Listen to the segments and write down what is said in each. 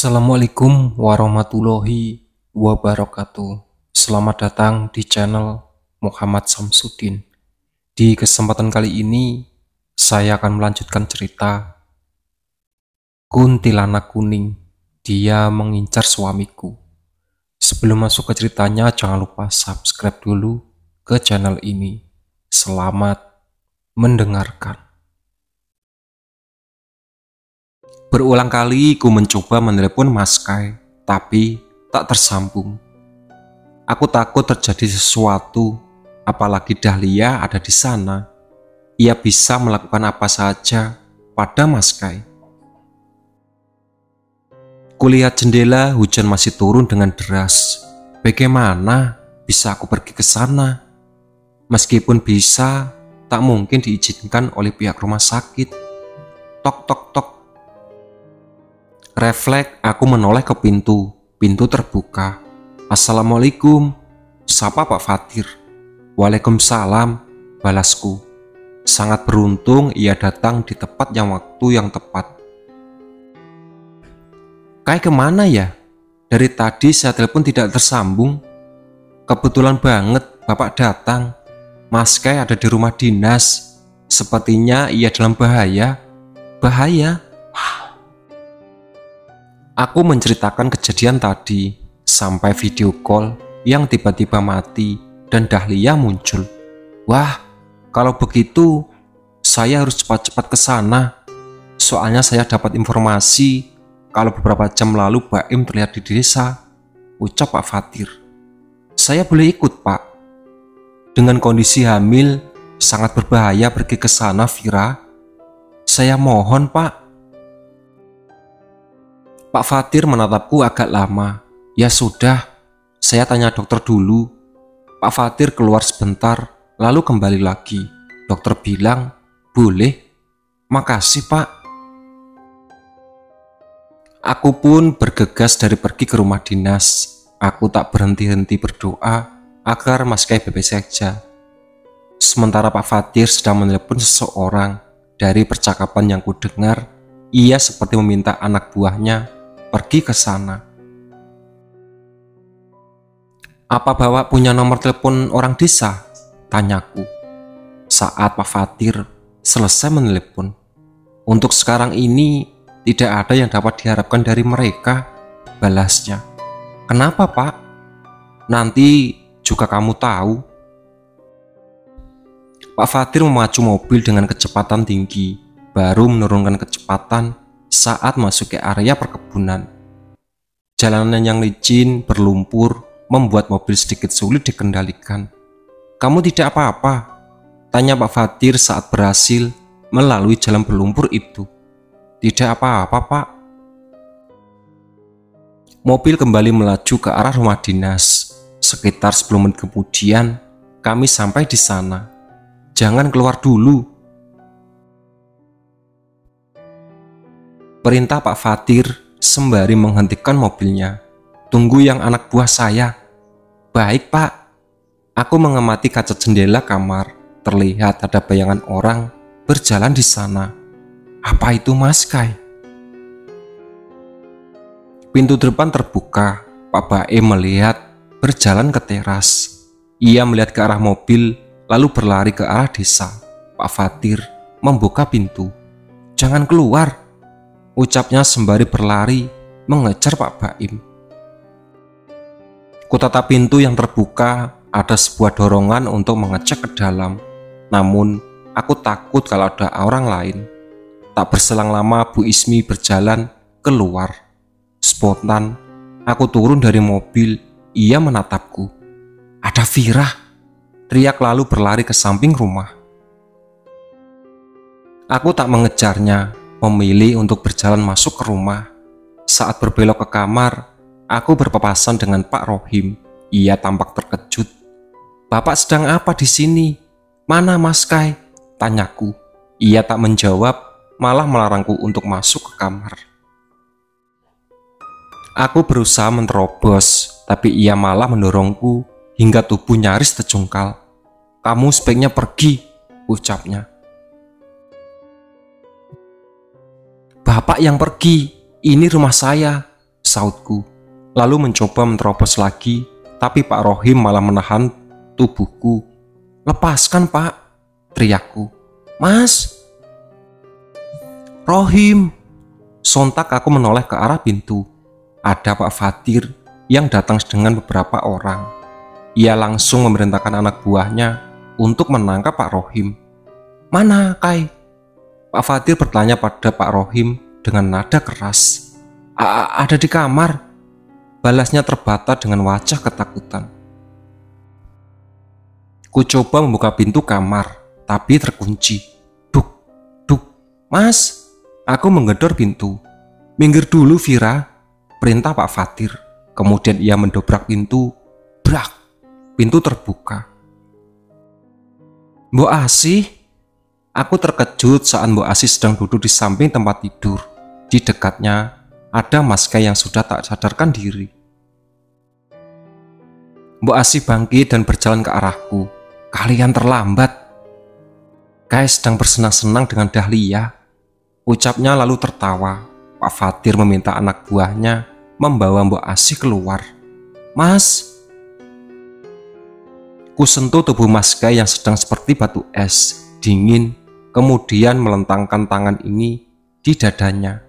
Assalamualaikum warahmatullahi wabarakatuh. Selamat datang di channel Muhammad Samsudin. Di kesempatan kali ini, saya akan melanjutkan cerita Kuntilanak Kuning. Dia mengincar suamiku. Sebelum masuk ke ceritanya, jangan lupa subscribe dulu ke channel ini. Selamat mendengarkan. Berulang kali ku mencoba menelepon Mas Kai, tapi tak tersambung. Aku takut terjadi sesuatu, apalagi Dahlia ada di sana. Ia bisa melakukan apa saja pada Mas Kai. Kulihat jendela, hujan masih turun dengan deras. Bagaimana bisa aku pergi ke sana? Meskipun bisa, tak mungkin diizinkan oleh pihak rumah sakit. Tok tok tok. Refleks, aku menoleh ke pintu. Pintu terbuka. Assalamualaikum, sapa Pak Fatir. Waalaikumsalam, balasku. Sangat beruntung ia datang di tepat waktu yang tepat. Kai kemana ya? Dari tadi saya telepon tidak tersambung. Kebetulan banget Bapak datang. Mas Kai ada di rumah dinas. Sepertinya ia dalam bahaya. Bahaya? Aku menceritakan kejadian tadi, sampai video call yang tiba-tiba mati dan Dahlia muncul. Wah, kalau begitu saya harus cepat-cepat ke sana. Soalnya saya dapat informasi kalau beberapa jam lalu Baim terlihat di desa, ucap Pak Fatir. Saya boleh ikut, Pak? Dengan kondisi hamil, sangat berbahaya pergi ke sana, Vira. Saya mohon, Pak. Pak Fatir menatapku agak lama. Ya sudah, saya tanya dokter dulu. Pak Fatir keluar sebentar, lalu kembali lagi. Dokter bilang, boleh. Makasih, Pak. Aku pun bergegas dari pergi ke rumah dinas. Aku tak berhenti-henti berdoa agar Mas Kai bebas saja. Sementara Pak Fatir sedang menelepon seseorang. Dari percakapan yang kudengar, ia seperti meminta anak buahnya pergi ke sana. Apa Bapak punya nomor telepon orang desa? Tanyaku. Saat Pak Fatir selesai menelepon. Untuk sekarang ini tidak ada yang dapat diharapkan dari mereka, balasnya. Kenapa Pak? Nanti juga kamu tahu. Pak Fatir memacu mobil dengan kecepatan tinggi, baru menurunkan kecepatan saat masuk ke area perkebunan. Jalanan yang licin, berlumpur, membuat mobil sedikit sulit dikendalikan. Kamu tidak apa-apa? Tanya Pak Fatir saat berhasil melalui jalan berlumpur itu. Tidak apa-apa, Pak. Mobil kembali melaju ke arah rumah dinas. Sekitar 10 menit kemudian, kami sampai di sana. Jangan keluar dulu, perintah Pak Fatir sembari menghentikan mobilnya. Tunggu yang anak buah saya. Baik Pak. Aku mengamati kaca jendela kamar. Terlihat ada bayangan orang berjalan di sana. Apa itu Mas Kai? Pintu depan terbuka. Pak Baim melihat berjalan ke teras. Ia melihat ke arah mobil lalu berlari ke arah desa. Pak Fatir membuka pintu. Jangan keluar, ucapnya sembari berlari mengejar Pak Baim. Kutatap pintu yang terbuka, ada sebuah dorongan untuk mengecek ke dalam. Namun, aku takut kalau ada orang lain. Tak berselang lama Bu Ismi berjalan keluar. Spontan, aku turun dari mobil, ia menatapku. Ada Vira, teriak lalu berlari ke samping rumah. Aku tak mengejarnya, memilih untuk berjalan masuk ke rumah. Saat berbelok ke kamar, aku berpapasan dengan Pak Rohim. Ia tampak terkejut. Bapak sedang apa di sini? Mana Mas Kai? Tanyaku. Ia tak menjawab, malah melarangku untuk masuk ke kamar. Aku berusaha menerobos, tapi ia malah mendorongku hingga tubuh nyaris terjungkal. Kamu sebaiknya pergi, ucapnya. Bapak yang pergi, ini rumah saya. sautku. Lalu mencoba menerobos lagi, tapi Pak Rohim malah menahan tubuhku. "Lepaskan, Pak," teriakku. "Mas!" "Rohim!" Sontak aku menoleh ke arah pintu. Ada Pak Fatir yang datang dengan beberapa orang. Ia langsung memerintahkan anak buahnya untuk menangkap Pak Rohim. "Mana, Kai?" Pak Fatir bertanya pada Pak Rohim dengan nada keras. Ada di kamar," balasnya terbata dengan wajah ketakutan. Ku coba membuka pintu kamar, tapi terkunci. Duk, duk, "Mas!" Aku menggedor pintu. "Minggir dulu, Vira," perintah Pak Fatir. Kemudian ia mendobrak pintu. Brak! Pintu terbuka. "Mbok Asih?" Aku terkejut saat Mbok Asih sedang duduk di samping tempat tidur. Di dekatnya ada Mas Kai yang sudah tak sadarkan diri. Mbok Asih bangkit dan berjalan ke arahku. "Kalian terlambat." Kai sedang bersenang-senang dengan Dahlia, ucapnya lalu tertawa. Pak Fatir meminta anak buahnya membawa Mbok Asih keluar. "Mas!" Ku sentuh tubuh Mas Kai yang sedang seperti batu es, dingin, kemudian melentangkan tangan ini di dadanya.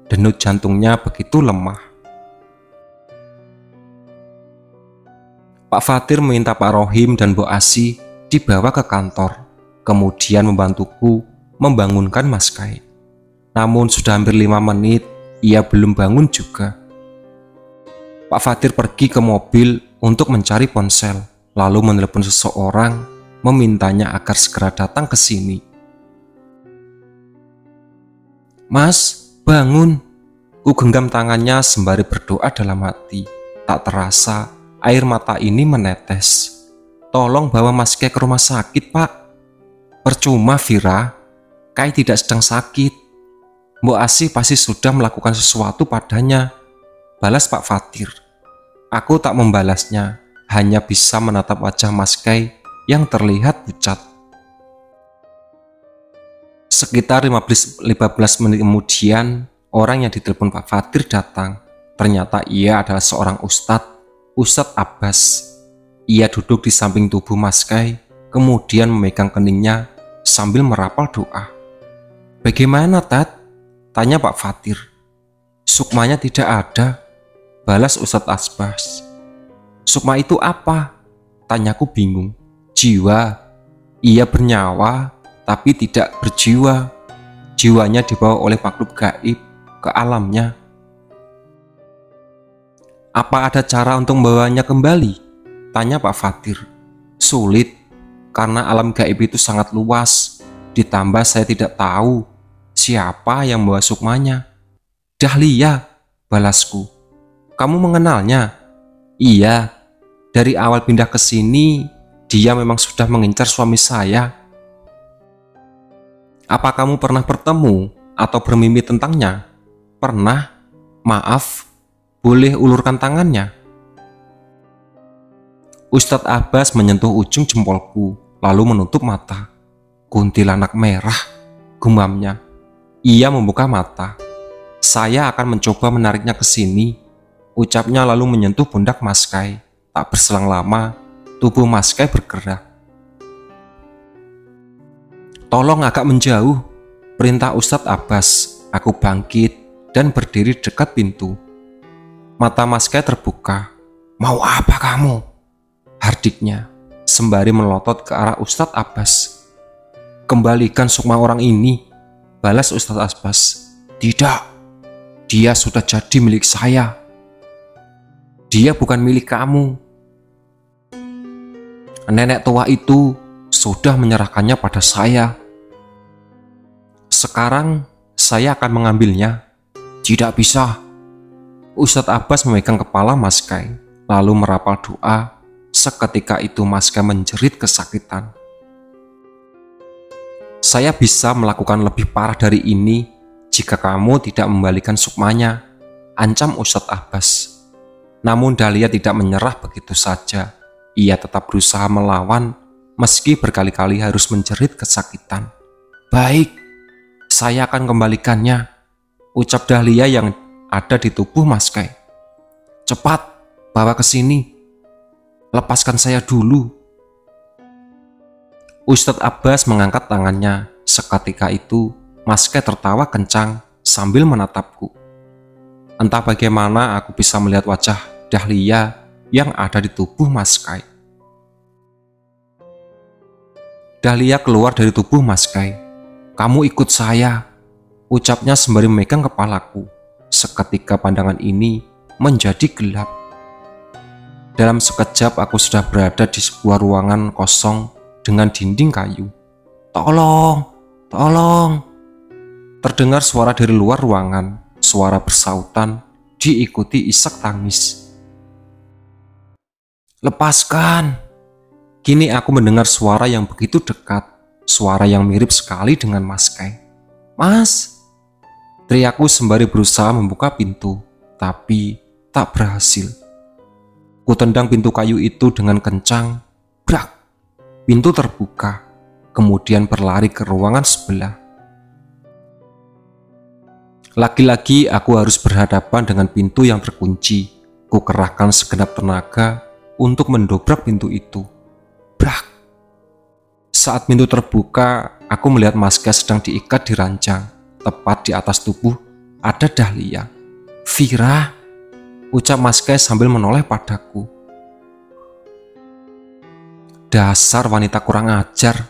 Denyut jantungnya begitu lemah. Pak Fatir meminta Pak Rohim dan Mbok Asih dibawa ke kantor, kemudian membantuku membangunkan Mas Kai. Namun sudah hampir 5 menit, ia belum bangun juga. Pak Fatir pergi ke mobil untuk mencari ponsel, lalu menelepon seseorang, memintanya agar segera datang ke sini. "Mas, bangun!" Ku genggam tangannya sembari berdoa dalam hati. Tak terasa air mata ini menetes. "Tolong bawa Mas Kai ke rumah sakit, Pak." "Percuma, Vira. Kai tidak sedang sakit. Mbok Asih pasti sudah melakukan sesuatu padanya," balas Pak Fatir. Aku tak membalasnya, hanya bisa menatap wajah Mas Kai yang terlihat pucat. Sekitar 15 menit kemudian, orang yang ditelepon Pak Fatir datang. Ternyata ia adalah seorang Ustadz Abbas. Ia duduk di samping tubuh Mas Kai, kemudian memegang keningnya sambil merapal doa. "Bagaimana, Tat?" tanya Pak Fatir. "Sukmanya tidak ada," balas Ustadz Abbas. "Sukma itu apa?" tanyaku bingung. "Jiwa. Ia bernyawa, tapi tidak berjiwa. Jiwanya dibawa oleh makhluk gaib ke alamnya." "Apa ada cara untuk membawanya kembali?" tanya Pak Fatir. "Sulit, karena alam gaib itu sangat luas. Ditambah saya tidak tahu siapa yang membawa sukmanya." "Dahlia," balasku. "Kamu mengenalnya?" "Iya, dari awal pindah ke sini, dia memang sudah mengincar suami saya." "Apa kamu pernah bertemu atau bermimpi tentangnya?" "Pernah. Maaf, boleh ulurkan tangannya?" Ustadz Abbas menyentuh ujung jempolku, lalu menutup mata. "Kuntilanak merah," gumamnya. Ia membuka mata. "Saya akan mencoba menariknya ke sini," ucapnya lalu menyentuh pundak Mas Kai. Tak berselang lama, tubuh Mas Kai bergerak. "Tolong agak menjauh," perintah Ustadz Abbas. Aku bangkit dan berdiri dekat pintu. Mata Mas Kai terbuka. "Mau apa kamu?" hardiknya, sembari melotot ke arah Ustadz Abbas. "Kembalikan sukma orang ini," balas Ustadz Abbas. "Tidak, dia sudah jadi milik saya." "Dia bukan milik kamu. Nenek tua itu sudah menyerahkannya pada saya. Sekarang saya akan mengambilnya." "Tidak bisa." Ustadz Abbas memegang kepala Mas Kai, lalu merapal doa. Seketika itu Mas Kai menjerit kesakitan. "Saya bisa melakukan lebih parah dari ini jika kamu tidak membalikan sukmanya," ancam Ustadz Abbas. Namun Dahlia tidak menyerah begitu saja. Ia tetap berusaha melawan meski berkali-kali harus menjerit kesakitan. "Baik, saya akan kembalikannya," ucap Dahlia yang ada di tubuh Mas Kai. Cepat, bawa ke sini. Lepaskan saya dulu. Ustadz Abbas mengangkat tangannya. Seketika itu, Mas Kai tertawa kencang sambil menatapku. Entah bagaimana aku bisa melihat wajah Dahlia yang ada di tubuh Mas Kai. Dahlia keluar dari tubuh Mas Kai. Kamu ikut saya, ucapnya sembari memegang kepalaku. Seketika pandangan ini menjadi gelap. Dalam sekejap aku sudah berada di sebuah ruangan kosong dengan dinding kayu. Tolong, tolong. Terdengar suara dari luar ruangan, suara bersautan diikuti isak tangis. Lepaskan. Kini aku mendengar suara yang begitu dekat, suara yang mirip sekali dengan Mas Kai. Mas, teriakku sembari berusaha membuka pintu, tapi tak berhasil. Kutendang pintu kayu itu dengan kencang, brak. Pintu terbuka, kemudian berlari ke ruangan sebelah. Lagi-lagi aku harus berhadapan dengan pintu yang terkunci. Kukerahkan segenap tenaga untuk mendobrak pintu itu. Brak. Saat pintu terbuka, aku melihat Mas Kai sedang diikat di ranjang. Tepat di atas tubuh ada Dahlia. Vira, ucap Mas Kai sambil menoleh padaku. Dasar wanita kurang ajar,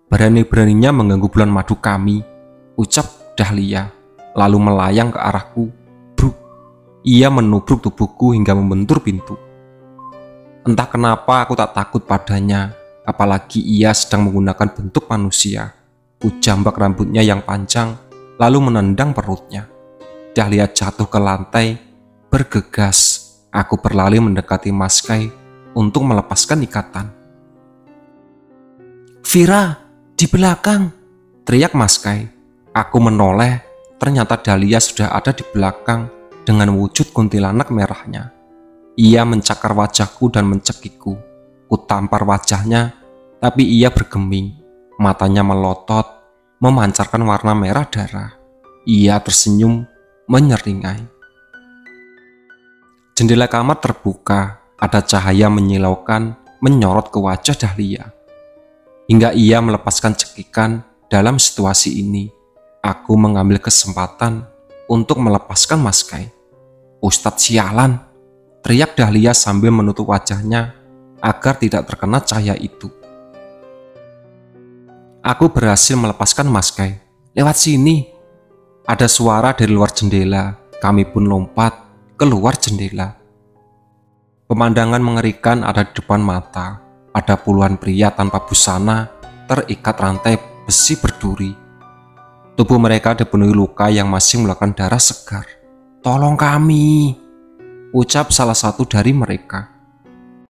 berani-beraninya mengganggu bulan madu kami, ucap Dahlia, lalu melayang ke arahku. Bruk, ia menubruk tubuhku hingga membentur pintu. Entah kenapa aku tak takut padanya, apalagi ia sedang menggunakan bentuk manusia. Kujambak rambutnya yang panjang, lalu menendang perutnya. Dahlia jatuh ke lantai, bergegas. Aku berlari mendekati Mas Kai untuk melepaskan ikatan. Vira, di belakang, teriak Mas Kai. Aku menoleh, ternyata Dahlia sudah ada di belakang dengan wujud kuntilanak merahnya. Ia mencakar wajahku dan mencekikku. Kutampar wajahnya, tapi ia bergeming. Matanya melotot, memancarkan warna merah darah. Ia tersenyum, menyeringai. Jendela kamar terbuka, ada cahaya menyilaukan, menyorot ke wajah Dahlia. Hingga ia melepaskan cekikan. Dalam situasi ini, aku mengambil kesempatan untuk melepaskan Mas Kai. Ustadz sialan, teriak Dahlia sambil menutup wajahnya agar tidak terkena cahaya itu. Aku berhasil melepaskan Mas Kai. Lewat sini. Ada suara dari luar jendela. Kami pun lompat keluar jendela. Pemandangan mengerikan ada di depan mata. Ada puluhan pria tanpa busana terikat rantai besi berduri. Tubuh mereka dipenuhi luka yang masih mengeluarkan darah segar. Tolong kami, ucap salah satu dari mereka.